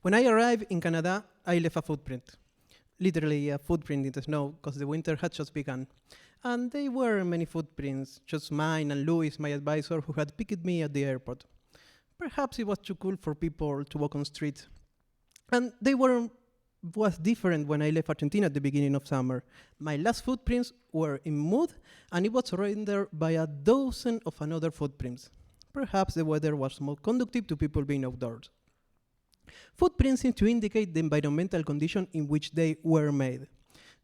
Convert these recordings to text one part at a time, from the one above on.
When I arrived in Canada, I left a footprint. Literally a footprint in the snow, because the winter had just begun. And there were many footprints, just mine and Louis, my advisor, who had picked me at the airport. Perhaps it was too cool for people to walk on street. And was different when I left Argentina at the beginning of summer. My last footprints were in mud, and it was surrounded by a dozen of another footprints. Perhaps the weather was more conducive to people being outdoors. Footprints seem to indicate the environmental condition in which they were made.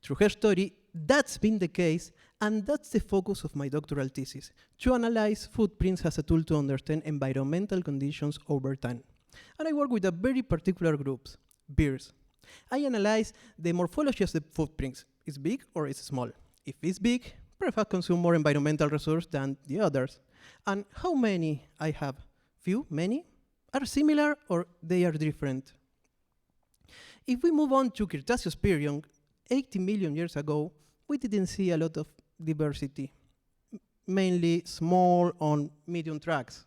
Through her story, that's been the case, and that's the focus of my doctoral thesis, to analyze footprints as a tool to understand environmental conditions over time. And I work with a very particular group, bears. I analyze the morphology of the footprints. Is big or is small? If it's big, perhaps consume more environmental resource than the others. And how many I have? Few? Many? Are similar or they are different? If we move on to Cretaceous period, 80 million years ago, we didn't see a lot of diversity, mainly small or medium tracks.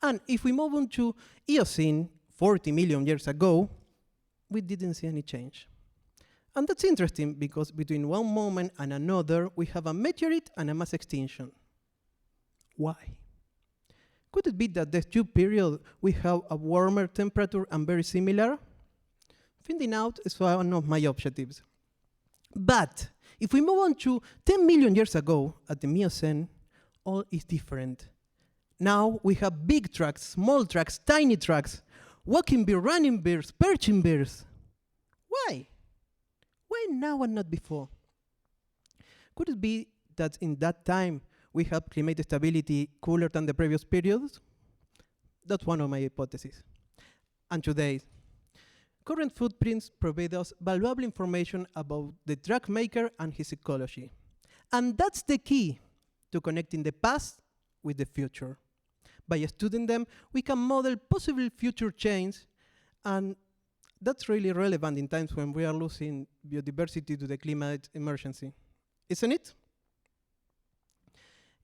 And if we move on to Eocene, 40 million years ago, we didn't see any change. And that's interesting because between one moment and another, we have a meteorite and a mass extinction. Why? Could it be that the two periods we have a warmer temperature and very similar? Finding out is one of my objectives. But if we move on to 10 million years ago at the Miocene, all is different. Now we have big tracks, small tracks, tiny tracks, walking bears, running bears, perching bears. Why? Why now and not before? Could it be that in that time we have climate stability cooler than the previous periods? That's one of my hypotheses. And today, current footprints provide us valuable information about the track maker and his ecology. And that's the key to connecting the past with the future. By studying them, we can model possible future change, and that's really relevant in times when we are losing biodiversity to the climate emergency, isn't it?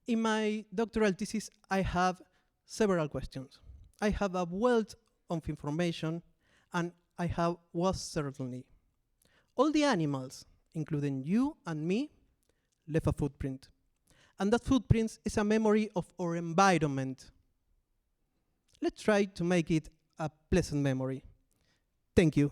In my doctoral thesis, I have several questions. I have a wealth of information, and I have was certainly. All the animals, including you and me, left a footprint. And that footprint is a memory of our environment. Let's try to make it a pleasant memory. Thank you.